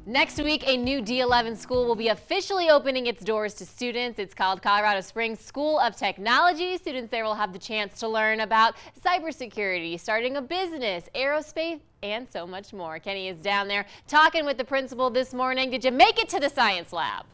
Next week, a new D11 school will be officially opening its doors to students. It's called Colorado Springs School of Technology. Students there will have the chance to learn about cybersecurity, starting a business, aerospace, and so much more. Kenny is down there talking with the principal this morning. Did you make it to the science lab?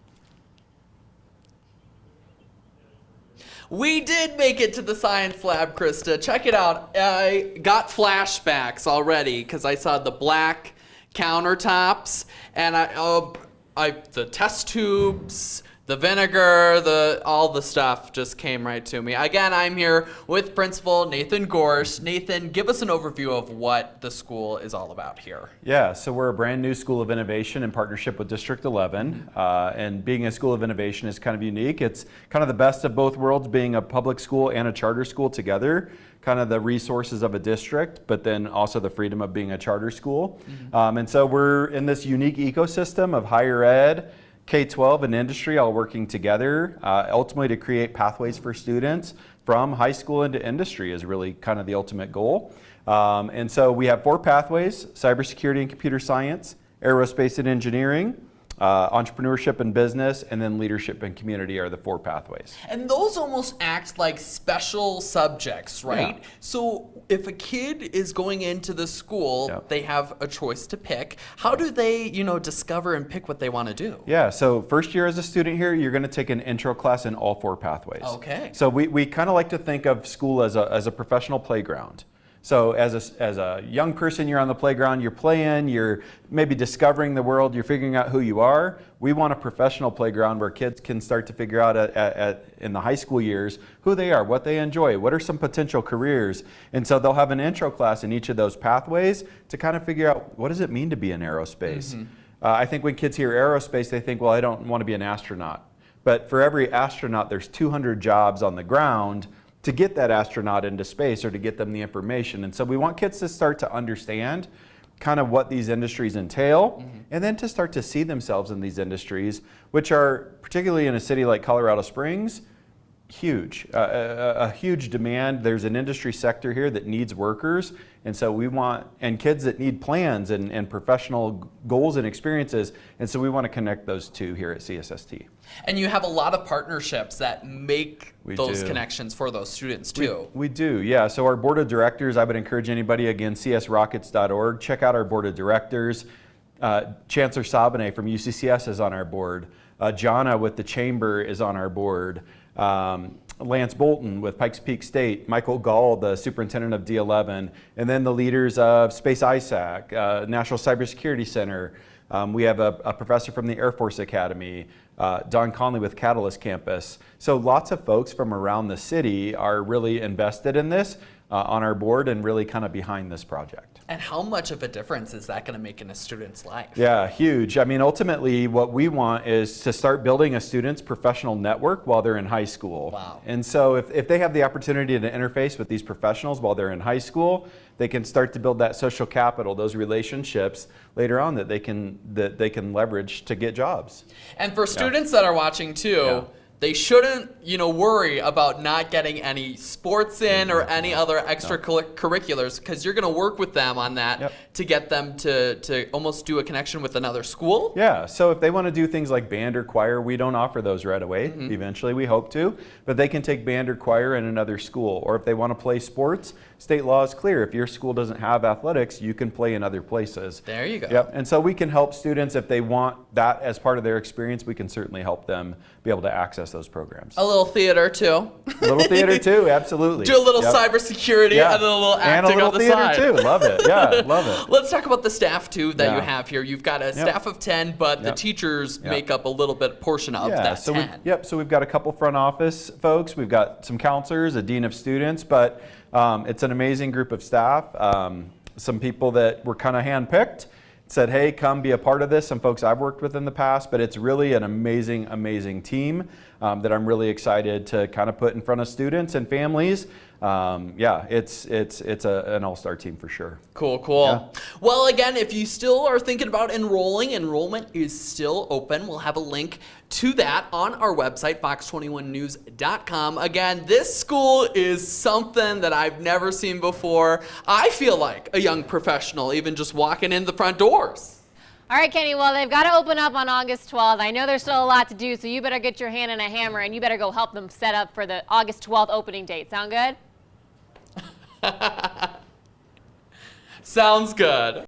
We did make it to the science lab, Krista. Check it out. I got flashbacks already because I saw the black countertops and the test tubes, the vinegar, all the stuff just came right to me. Again, I'm here with Principal Nathan Gorsch. Nathan, give us an overview of what the school is all about here. Yeah, so we're a brand new School of Innovation in partnership with District 11. And being a School of Innovation is kind of unique. It's kind of the best of both worlds, being a public school and a charter school together. Kind of the resources of a district, but then also the freedom of being a charter school. And so we're in this unique ecosystem of higher ed, K-12 and industry all working together, ultimately to create pathways for students from high school into industry is really kind of the ultimate goal. And so we have 4 pathways: cybersecurity and computer science, aerospace and engineering, entrepreneurship and business, and then leadership and community are the 4 pathways. And those almost act like special subjects, right? Yeah. So if a kid is going into the school, Yep. they have a choice to pick. How do they, discover and pick what they want to do? Yeah, so first year as a student here, you're going to take an intro class in all 4 pathways. Okay. So we kind of like to think of school as a professional playground. So as a young person, you're on the playground, you're playing, you're maybe discovering the world, you're figuring out who you are. We want a professional playground where kids can start to figure out in the high school years who they are, what they enjoy, what are some potential careers. And so they'll have an intro class in each of those pathways to kind of figure out what does it mean to be in aerospace. I think when kids hear aerospace, they think, well, I don't want to be an astronaut. But for every astronaut, there's 200 jobs on the ground to get that astronaut into space or to get them the information. And so we want kids to start to understand kind of what these industries entail and then to start to see themselves in these industries, which are, particularly in a city like Colorado Springs, huge, a huge demand. There's an industry sector here that needs workers, and so we want, and kids that need plans and professional goals and experiences, and so we want to connect those two here at CSST. And you have a lot of partnerships that make those do. connections for those students too. We do, yeah. So our board of directors, I would encourage anybody, again, csrockets.org, check out our board of directors. Chancellor Sabane from UCCS is on our board. Jana with the Chamber is on our board. Lance Bolton with Pikes Peak State, Michael Gall, the superintendent of D11, and then the leaders of Space ISAC, National Cybersecurity Center. We have a professor from the Air Force Academy, Don Conley with Catalyst Campus. So lots of folks from around the city are really invested in this on our board and really kind of behind this project. And how much of a difference is that going to make in a student's life? Yeah, huge. I mean, ultimately, what we want is to start building a student's professional network while they're in high school. Wow. And so if they have the opportunity to interface with these professionals while they're in high school, they can start to build that social capital, those relationships later on that they can leverage to get jobs. And for students that are watching too, they shouldn't, worry about not getting any sports in or any other extracurriculars, because you're going to work with them on that to get them to almost do a connection with another school. Yeah, so if they want to do things like band or choir, we don't offer those right away. Eventually, we hope to, but they can take band or choir in another school. Or if they want to play sports, state law is clear. If your school doesn't have athletics, you can play in other places. There you go. Yep, and so we can help students if they want that as part of their experience. We can certainly help them be able to access those programs. A little theater too. A little theater too, absolutely. Do a little cybersecurity and then a little acting on the side. And a little theater too, love it. Yeah, love it. Let's talk about the staff too that you have here. You've got a staff of 10, but the teachers make up a little bit portion of that 10. So we've got a couple front office folks. We've got some counselors, a dean of students, but it's an amazing group of staff. Some people that were kind of handpicked, said, hey, come be a part of this. Some folks I've worked with in the past, but it's really an amazing, amazing team that I'm really excited to kind of put in front of students and families. It's an all-star team for sure. Cool. Yeah. Well, again, if you still are thinking about enrolling, enrollment is still open. We'll have a link to that on our website, fox21news.com. Again, this school is something that I've never seen before. I feel like a young professional, even just walking in the front doors. All right, Kenny, well, they've got to open up on August 12th. I know there's still a lot to do, so you better get your hand in a hammer and you better go help them set up for the August 12th opening date. Sound good? Sounds good.